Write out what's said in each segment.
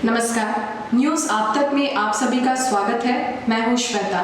नमस्कार, न्यूज आप तक में आप सभी का स्वागत है। मैं हूं श्वेता।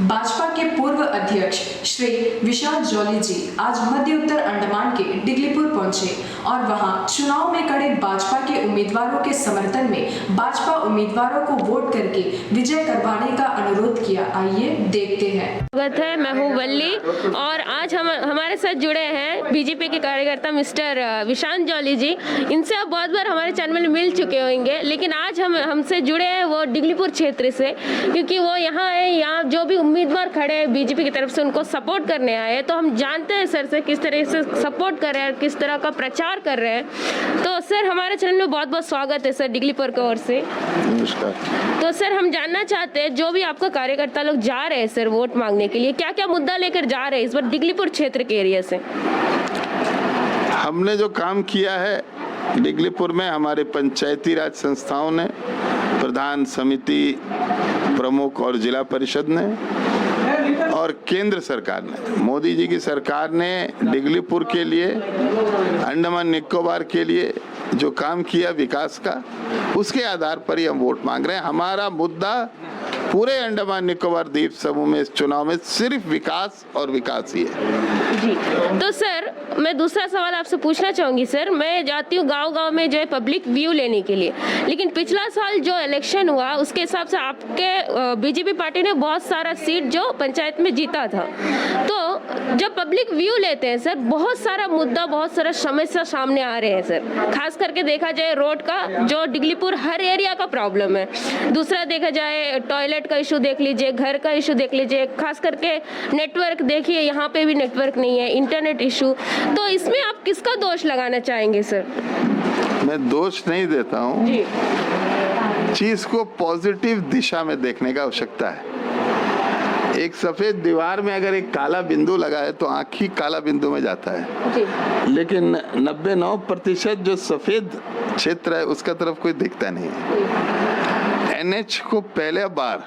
भाजपा के पूर्व अध्यक्ष श्री विशाल जॉली जी आज मध्य उत्तर अंडमान के डिगलीपुर पहुंचे और वहां चुनाव में खड़े भाजपा के उम्मीदवारों के समर्थन में भाजपा उम्मीदवारों को वोट करके विजय करवाने का अनुरोध किया। आइए देखते हैं। स्वागत है, मैं हूँ वल्ली और आज हम हमारे साथ जुड़े हैं बीजेपी के कार्यकर्ता मिस्टर विशाल जॉली जी। इनसे आप बहुत बार हमारे चैनल में मिल चुके होंगे, लेकिन आज हमसे जुड़े हैं वो डिगलीपुर क्षेत्र से, क्योंकि वो यहाँ है। यहाँ जो भी उम्मीदवार खड़े हैं बीजेपी की तरफ से उनको सपोर्ट करने आए हैं। तो हम जानते हैं सर से किस तरह से सपोर्ट कर रहे हैं, किस तरह का प्रचार कर रहे हैं। तो सर हमारे चैनल में बहुत बहुत स्वागत है सर डिगलीपुर की ओर से। नमस्कार। तो सर हम जानना चाहते हैं, जो भी आपका कार्यकर्ता लोग जा रहे हैं सर वोट मांगने के लिए, क्या क्या मुद्दा लेकर जा रहे हैं इस बार डिगलीपुर क्षेत्र के एरिया से? हमने जो काम किया है डिगलीपुर में, हमारे पंचायती राज संस्थाओं ने, प्रधान समिति प्रमुख और जिला परिषद ने और केंद्र सरकार ने, मोदी जी की सरकार ने डिगलीपुर के लिए, अंडमान निकोबार के लिए जो काम किया विकास का, उसके आधार पर ही हम वोट मांग रहे हैं। हमारा मुद्दा पूरे अंडमान निकोबार द्वीप समूह में इस चुनाव में सिर्फ विकास और विकास ही है। जी, तो सर मैं दूसरा सवाल आपसे पूछना चाहूंगी। सर मैं जाती हूँ गांव-गांव में जो है पब्लिक व्यू लेने के लिए, लेकिन पिछला साल जो इलेक्शन हुआ उसके हिसाब से आपके बीजेपी पार्टी ने बहुत सारा सीट जो पंचायत में जीता था। तो जब पब्लिक व्यू लेते हैं सर, बहुत सारा मुद्दा, बहुत सारा समस्या सामने आ रहे हैं सर। खास करके देखा जाए रोड का, जो डिगलीपुर हर एरिया का प्रॉब्लम है। दूसरा देखा जाए टॉयलेट का इशू देख लीजिए, घर का इशू देख लीजिए, खास करके नेटवर्क देखिए, यहाँ पे भी नेटवर्क नहीं है, इंटरनेट इशू। तो इसमें आप किसका दोष लगाना चाहेंगे सर? मैं दोष नहीं देता हूँ, चीज को पॉजिटिव दिशा में देखने का आवश्यकता है। एक सफेद दीवार में अगर एक काला बिंदु लगा है तो आँख ही काला बिंदु में जाता है, लेकिन 99% जो सफेद क्षेत्र है उसका तरफ कोई दिखता नहीं है। एनएच को पहले बार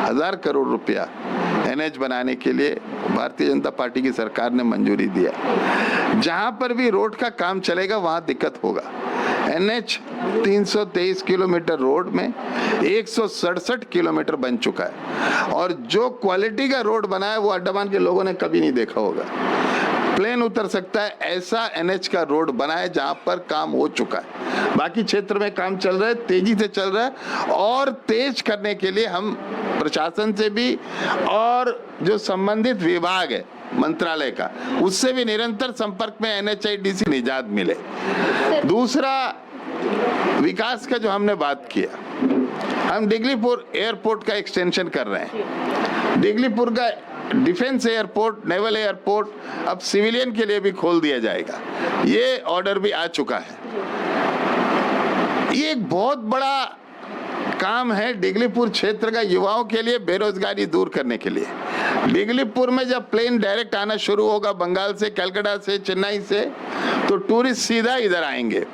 1000 करोड़ रुपया एनएच बनाने के लिए भारतीय जनता पार्टी की सरकार ने मंजूरी दिया। जहां पर भी रोड का काम चलेगा वहां दिक्कत होगा। एनएच 323 किलोमीटर रोड में 167 किलोमीटर बन चुका है, और जो क्वालिटी का रोड बना है वो अंडमान के लोगों ने कभी नहीं देखा होगा। प्लेन उतर सकता है ऐसा एनएच का रोड बना है जहां पर काम हो चुका है। बाकी क्षेत्र में काम चल रहा है, तेजी से चल रहा है, और तेज करने के लिए हम प्रशासन से भी और जो संबंधित विभाग है मंत्रालय का, उससे भी निरंतर संपर्क में एनएचआईडीसी निजात मिले। दूसरा, विकास का जो हमने बात किया, हम डिगलीपुर एयरपोर्ट का एक्सटेंशन कर रहे हैं। डिगलीपुर का डिफेंस एयरपोर्ट, नेवल एयरपोर्ट अब सिविलियन के लिए भी खोल दिया जाएगा। ये ऑर्डर भी आ चुका है। ये एक बहुत बड़ा काम है डिगलीपुर क्षेत्र का, युवाओं के लिए बेरोजगारी दूर करने के लिए। डिगलीपुर में जब प्लेन डायरेक्ट आना शुरू होगा बंगाल से, कलकत्ता से, चेन्नई से, तो टूरिस्ट सीधा इधर आएंगे।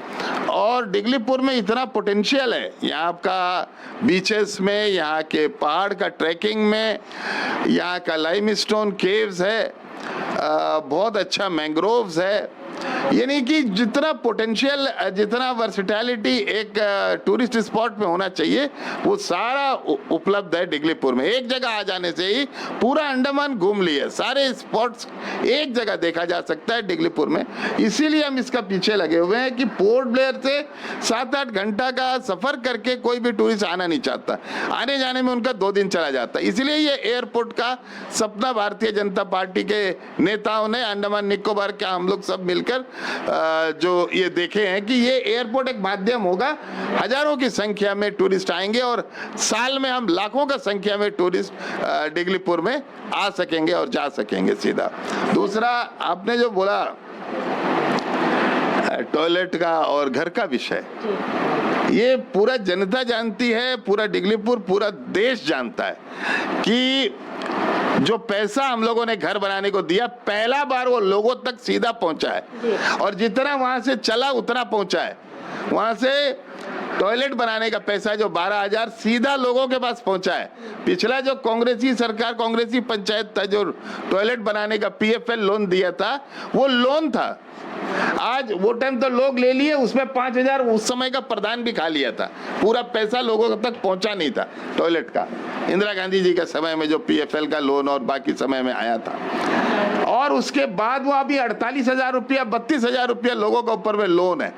और डिगलीपुर में इतना पोटेंशियल है, यहाँ का बीचेस में, यहाँ के पहाड़ का ट्रैकिंग में, यहाँ का लाइमस्टोन केव्स है, बहुत अच्छा मैंग्रोव्स है। यानी कि जितना पोटेंशियल, जितना वर्सिटैलिटी एक टूरिस्ट स्पॉट में होना चाहिए, वो सारा उपलब्ध है डिगलीपुर में। एक जगह आ जाने से ही पूरा अंडमान घूम लिए, सारे स्पॉट्स एक जगह देखा जा सकता है डिगलीपुर में। इसीलिए हम इसका पीछे लगे हुए हैं कि पोर्ट ब्लेयर से 7-8 घंटा का सफर करके कोई भी टूरिस्ट आना नहीं चाहता, आने जाने में उनका 2 दिन चला जाता है। इसलिए ये एयरपोर्ट का सपना भारतीय जनता पार्टी के नेताओं ने, अंडमान निकोबार का हम लोग सब मिलकर जो ये देखे हैं कि ये एयरपोर्ट एक माध्यम होगा, हजारों की संख्या में टूरिस्ट आएंगे और साल में हम लाखों का संख्या में टूरिस्ट डिगलीपुर में आ सकेंगे और जा सकेंगे सीधा। दूसरा, आपने जो बोला टॉयलेट का और घर का विषय, ये पूरा जनता जानती है, पूरा डिगलीपुर, पूरा देश जानता है कि जो पैसा हम लोगों ने घर बनाने को दिया, पहला बार वो लोगों तक सीधा पहुंचा है, और जितना वहां से चला उतना पहुंचा है। वहां से टॉयलेट बनाने का पैसा जो 12,000 सीधा लोगों के पास पहुंचा है। पिछला जो कांग्रेसी सरकार, कांग्रेसी पंचायत था, जो टॉयलेट बनाने का पीएफएल लोन दिया था, वो लोन था, आज वो टाइम तो लोग ले लिए, उसमें 5,000 उस समय का प्रधान भी खा लिया था, पूरा पैसा लोगों तक पहुंचा नहीं था टॉयलेट का। इंदिरा गांधी जी के समय में जो PFL का लोन और बाकी समय में आया था, और उसके बाद वो अभी 48,000 रुपया 32,000 रुपया लोगों के ऊपर में लोन है।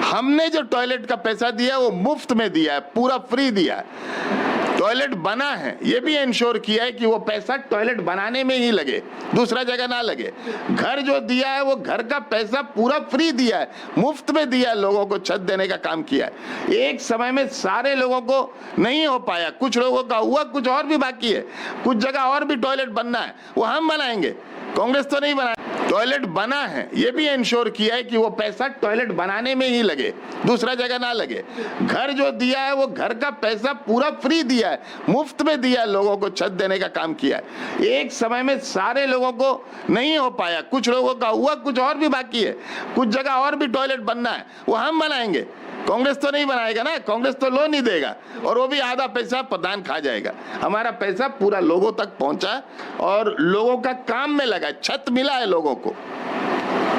हमने जो टॉयलेट का पैसा दिया वो मुफ्त में दिया है, पूरा फ्री दिया है। टॉयलेट बना है, ये भी इंश्योर किया है कि वो पैसा टॉयलेट बनाने में ही लगे, दूसरा जगह ना लगे। घर जो दिया है वो घर का पैसा पूरा फ्री दिया है, मुफ्त में दिया है, लोगों को छत देने का काम किया है। एक समय में सारे लोगों को नहीं हो पाया, कुछ लोगों का हुआ, कुछ और भी बाकी है, कुछ जगह और भी टॉयलेट बनना है, वो हम बनाएंगे, कांग्रेस तो नहीं बनाए। टॉयलेट बना है, ये भी इंश्योर किया है कि वो पैसा टॉयलेट बनाने में ही लगे, दूसरा जगह ना लगे। घर जो दिया है वो घर का पैसा पूरा फ्री दिया है, मुफ्त में दिया है, लोगों को छत देने का काम किया है। एक समय में सारे लोगों को नहीं हो पाया, कुछ लोगों का हुआ, कुछ और भी बाकी है, कुछ जगह और भी टॉयलेट बनना है, वो हम बनाएंगे, कांग्रेस तो नहीं बनाएगा ना, कांग्रेस तो लोन ही देगा, और वो भी आधा पैसा प्रधान खा जाएगा। हमारा पैसा पूरा लोगों तक पहुंचा और लोगों का काम में लगा, छत मिला है लोगों को।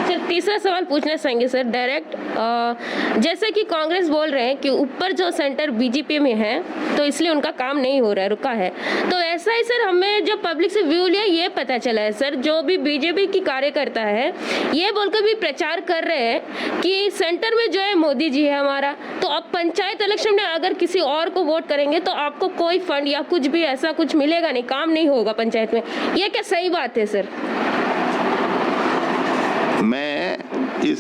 सर तीसरा सवाल पूछना चाहेंगे सर डायरेक्ट, जैसे कि कांग्रेस बोल रहे हैं कि ऊपर जो सेंटर बीजेपी में है तो इसलिए उनका काम नहीं हो रहा है, रुका है, तो ऐसा ही सर हमें जब पब्लिक से व्यू लिया ये पता चला है सर, जो भी बीजेपी की कार्यकर्ता है ये बोलकर भी प्रचार कर रहे हैं कि सेंटर में जो है मोदी जी है हमारा, तो अब पंचायत इलेक्शन में अगर किसी और को वोट करेंगे तो आपको कोई फंड या कुछ भी ऐसा कुछ मिलेगा नहीं, काम नहीं होगा पंचायत में, ये क्या सही बात है सर?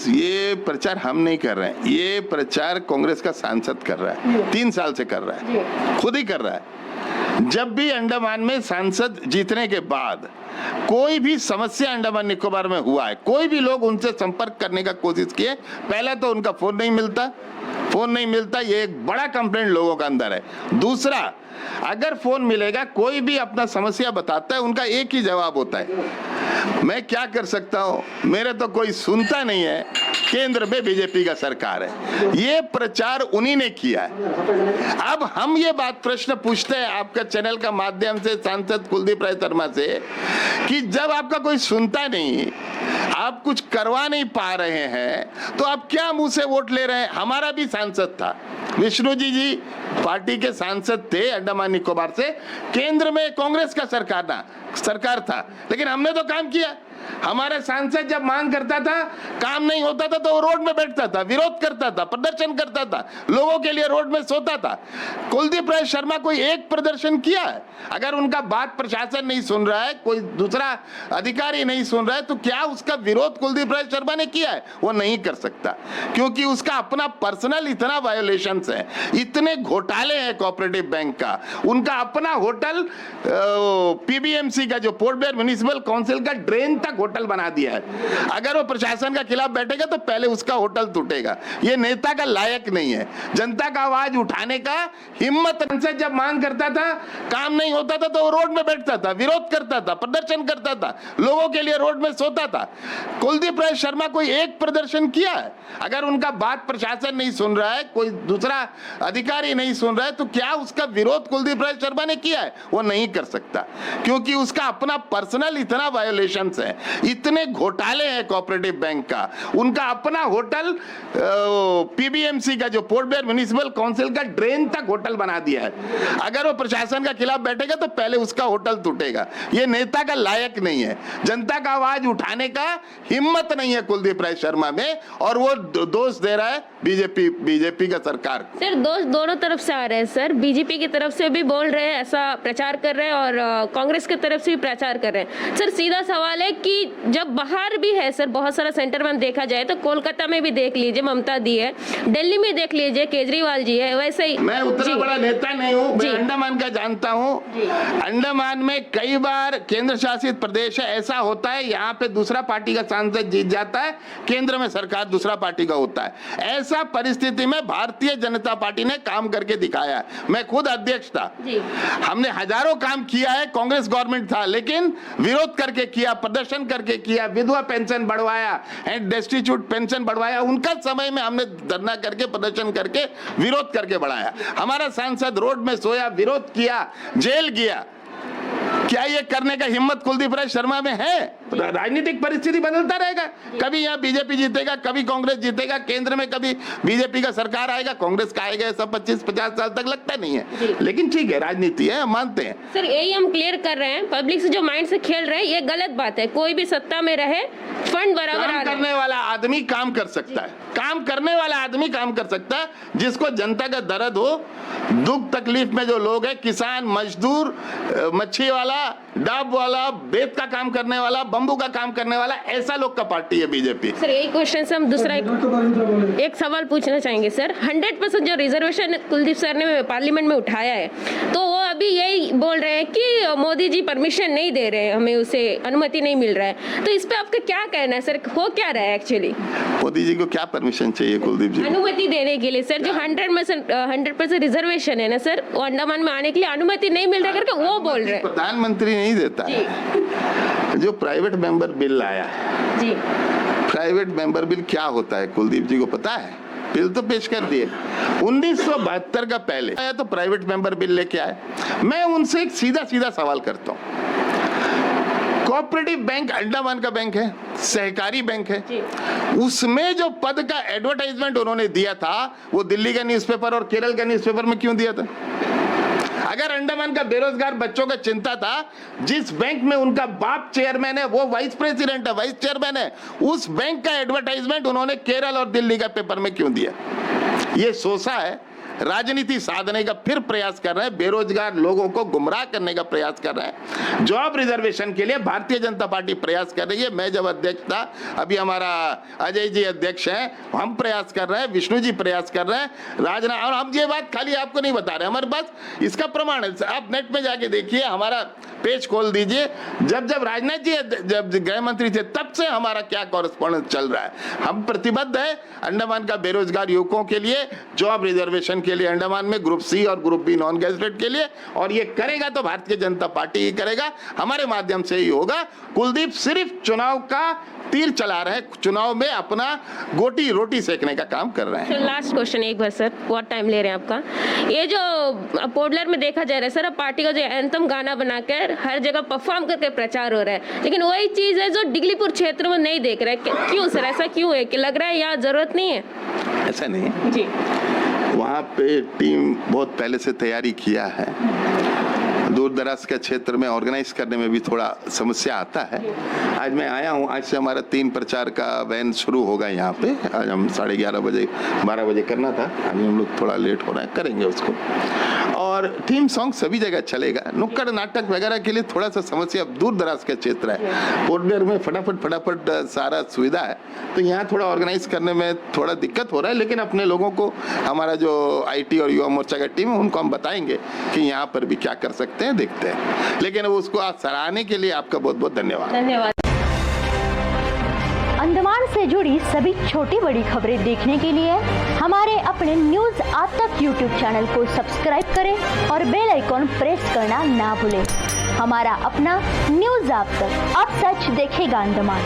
ये प्रचार हम नहीं कर रहे हैं, ये प्रचार कांग्रेस का सांसद कर रहा है, 3 साल से कर रहा है, खुद ही कर रहा है। जब भी अंडमान में सांसद जीतने के बाद कोई भी समस्या अंडमान निकोबार में हुआ है, कोई भी लोग उनसे संपर्क करने का कोशिश किए, पहले तो उनका फोन नहीं मिलता, ये एक बड़ा कंप्लेंट लोगों का अंदर है। दूसरा, अगर फोन मिलेगा, कोई भी अपना समस्या बताता है, उनका एक ही जवाब होता है, मैं क्या कर सकता हूँ, मेरे तो कोई सुनता नहीं है, केंद्र में बीजेपी का सरकार है। ये प्रचार उन्हीं ने किया है। अब हम ये बात प्रश्न पूछते हैं आपका चैनल का माध्यम से सांसद कुलदीप राय शर्मा से, कि जब आपका कोई सुनता नहीं, आप कुछ करवा नहीं पा रहे हैं, तो आप क्या मुंह से वोट ले रहे हैं? हमारा भी सांसद था, विष्णु जी पार्टी के सांसद थे अंडमान निकोबार से, केंद्र में कांग्रेस का सरकार था, लेकिन हमने तो काम किया। हमारे सांसद जब मांग करता था, काम नहीं होता था, तो वो रोड में बैठता था, विरोध करता था, प्रदर्शन करता था, लोगों के लिए रोड में सोता था। कुलदीप राय शर्मा कोई एक प्रदर्शन किया है? अगर उनका बात प्रशासन नहीं सुन रहा है, कोई दूसरा अधिकारी नहीं सुन रहा है, तो क्या उसका विरोध कुलदीप राय शर्मा ने किया है? वो नहीं कर सकता, क्योंकि उसका अपना पर्सनल इतना वायोलेशन है, इतने घोटाले हैं कोऑपरेटिव बैंक का, उनका अपना होटल PBMC का जो पोर्ट ब्लेयर म्युनिसिपल काउंसिल का ड्रेन तक होटल बना दिया है। अगर वो प्रशासन का खिलाफ बैठेगा तो पहले उसका होटल टूटेगा। ये नेता का लायक नहीं है। जनता का आवाज उठाने का हिम्मत से जब मांग करता था, काम नहीं होता था, तो वो रोड में बैठता था, विरोध करता था, प्रदर्शन करता था, लोगों के लिए रोड में सोता था। कुलदीप राय शर्मा कोई एक प्रदर्शन किया है? अगर उनका बात प्रशासन नहीं सुन रहा है, कोई दूसरा अधिकारी नहीं सुन रहा है, तो क्या उसका विरोध कुलदीप राय शर्मा ने किया है? वो नहीं कर सकता, क्योंकि उसका अपना पर्सनल इतना वायोलेशन है, इतने घोटाले हैं कोऑपरेटिव बैंक का, उनका अपना होटल PBMC का जो पोर्ट ब्लेयर म्युनिसिपल काउंसिल का ड्रेन तक होटल बना दिया है। अगर वो प्रशासन का खिलाफ बैठेगा तो पहले उसका होटल टूटेगा। ये नेता का लायक नहीं है। जनता का आवाज उठाने का हिम्मत नहीं है कुलदीप राय शर्मा में, और वो दोष दे रहा है बीजेपी का सरकार को। सर दोष दोनों तरफ से आ रहे हैं सर, बीजेपी की तरफ से भी बोल रहे हैं, ऐसा प्रचार कर रहे हैं, और कांग्रेस की तरफ से भी प्रचार कर रहे हैं। सर सीधा सवाल है कि जब बाहर भी है सर, बहुत सारा सेंटर में देखा जाए तो कोलकाता में भी देख लीजिए ममता दी है, दिल्ली में देख लीजिए केजरीवाल जी है, वैसे ही मैं उतना बड़ा नेता नहीं हूँ, मैं अंडमान का जानता हूँ। अंडमान में कई बार केंद्र शासित प्रदेश है, ऐसा होता है यहाँ पे दूसरा पार्टी का सांसद जीत जाता है, केंद्र में सरकार दूसरा पार्टी का होता है। ऐसा परिस्थिति में भारतीय जनता पार्टी ने काम करके दिखाया है। मैं खुद अध्यक्ष था, हमने हजारों काम किया है, कांग्रेस गवर्नमेंट था, लेकिन विरोध करके किया, प्रदर्शन करके किया, विधवा पेंशन बढ़वाया, एंड डेस्टिट्यूट पेंशन बढ़वाया, उनका समय में हमने धरना करके, प्रदर्शन करके, विरोध करके बढ़ाया। हमारा सांसद रोड में सोया, विरोध किया, जेल गया। क्या ये करने का हिम्मत कुलदीप राय शर्मा में है? राजनीतिक परिस्थिति बदलता रहेगा, कभी यहाँ बीजेपी जीतेगा, कभी कांग्रेस जीतेगा, केंद्र में कभी बीजेपी का सरकार आएगा, कांग्रेस का आएगा, सब 25-50 साल तक लगता नहीं है, लेकिन ठीक है, राजनीति है, हम मानते हैं। सर यही हम क्लियर कर रहे हैं, पब्लिक से जो माइंड से खेल रहे हैं ये गलत बात है। कोई भी सत्ता में रहे, फंड बराबर आ रहे हैं। काम करने वाला आदमी काम कर सकता है, काम करने वाला आदमी काम कर सकता है, जिसको जनता का दर्द हो, दुख तकलीफ में जो लोग हैं, किसान, मजदूर, मच्छी वाला, डाब वाला, बेत का काम करने वाला, बम्बू का काम करने वाला, ऐसा लोग का पार्टी है बीजेपी। सर यही क्वेश्चन से हम दूसरा एक सवाल पूछना चाहेंगे सर। 100% जो रिजर्वेशन कुलदीप सर ने पार्लियामेंट में उठाया है, तो वो अभी यही बोल रहे हैं कि मोदी जी परमिशन नहीं दे रहे हैं, हमें उसे अनुमति नहीं मिल रहा है, तो इस पे आपका क्या कहना है सर? हो क्या रहा है एक्चुअली? मोदी जी को क्या परमिशन चाहिए कुलदीप जी? अनुमति देने के लिए सर, जो 100% रिजर्वेशन है ना सर, वो अंडमान में आने के लिए अनुमति नहीं मिल रहा है करके वो बोल रहे हैं। प्रधानमंत्री नहीं देता है। जो प्राइवेट मेंबर बिल आया है जी, प्राइवेट मेंबर बिल क्या होता है कुलदीप जी को पता है? बिल तो पेश कर दिए 1972 का, पहले आया तो प्राइवेट मेंबर बिल लेके आए। मैं उनसे एक सीधा सवाल करता हूँ, कोऑपरेटिव बैंक अंडमान का बैंक है, सहकारी बैंक है, उसमें जो पद का एडवर्टाइजमेंट उन्होंने दिया था, वो दिल्ली का न्यूज़पेपर और केरल का न्यूज़पेपर में क्यों दिया था? अगर अंडमान का बेरोजगार बच्चों का चिंता था, जिस बैंक में उनका बाप चेयरमैन है, वो वाइस प्रेसिडेंट है, वाइस चेयरमैन है, उस बैंक का एडवर्टाइजमेंट उन्होंने केरल और दिल्ली का पेपर में क्यों दिया? ये सोचा है, राजनीति साधने का फिर प्रयास कर रहे हैं, बेरोजगार लोगों को गुमराह करने का प्रयास कर रहे हैं। जॉब रिजर्वेशन के लिए भारतीय जनता पार्टी प्रयास कर रही है। मैं जब अध्यक्ष था, अभी हमारा अजय जी अध्यक्ष हैं, हम प्रयास कर रहे हैं, विष्णु जी प्रयास कर रहे हैं, राजनाथ, और हम ये बात खाली आपको नहीं बता रहे, हमारे पास इसका प्रमाण है। आप नेट में जाके देखिए, हमारा पेज खोल दीजिए, जब राजनाथ जी जब गृह मंत्री थे तब से हमारा क्या कॉरेस्पॉन्डेंस चल रहा है। हम प्रतिबद्ध है अंडमान का बेरोजगार युवकों के लिए जॉब रिजर्वेशन के लिए, अंडमान में ग्रुप सी और ग्रुप बी नॉन गैजेटेड के लिए, और ये करेगा तो भारतीय जनता पार्टी ही करेगा, हमारे माध्यम से ही होगा। कुलदीप सिर्फ चुनाव का तीर चला रहे हैं, चुनाव में अपना गोटी रोटी सेकने का काम कर रहे हैं। लास्ट क्वेश्चन एक बार सर, बहुत टाइम ले रहे हैं आपका। ये जो पोडलर में देखा जा रहा है सर, अब पार्टी का जो एंथम गाना बनाकर हर जगह परफॉर्म करके प्रचार हो रहा है, लेकिन वही चीज है जो डिगलीपुर क्षेत्र में नहीं देख रहे। क्यों सर, ऐसा क्यों है कि लग रहा है यहाँ जरूरत नहीं है? ऐसा नहीं है जी, वहाँ पे टीम बहुत पहले से तैयारी किया है। दूर दराज के क्षेत्र में ऑर्गेनाइज करने में भी थोड़ा समस्या आता है। आज मैं आया हूँ, आज से हमारा 3 प्रचार का वैन शुरू होगा यहाँ पे। आज हम 11:30 बजे 12 बजे करना था, आज हम लोग थोड़ा लेट हो रहा है, करेंगे उसको। और थीम सॉन्ग सभी जगह चलेगा। नुक्कड़ नाटक वगैरह के लिए थोड़ा सा समस्या, दूर दराज का क्षेत्र है, पोर्टब्लेयर में फटाफट सारा सुविधा है, तो यहाँ थोड़ा ऑर्गेनाइज करने में थोड़ा दिक्कत हो रहा है। लेकिन अपने लोगों को, हमारा जो IT और युवा मोर्चा का टीम है, उनको हम बताएंगे कि यहाँ पर भी क्या कर सकते हैं, देखते हैं। लेकिन उसको आप सराहने के लिए आपका बहुत बहुत धन्यवाद। अंडमान से जुड़ी सभी छोटी बड़ी खबरें देखने के लिए हमारे अपने न्यूज आज तक YouTube चैनल को सब्सक्राइब करें और बेल आइकॉन प्रेस करना ना भूलें। हमारा अपना न्यूज आज तक, अब सच देखेगा अंडमान।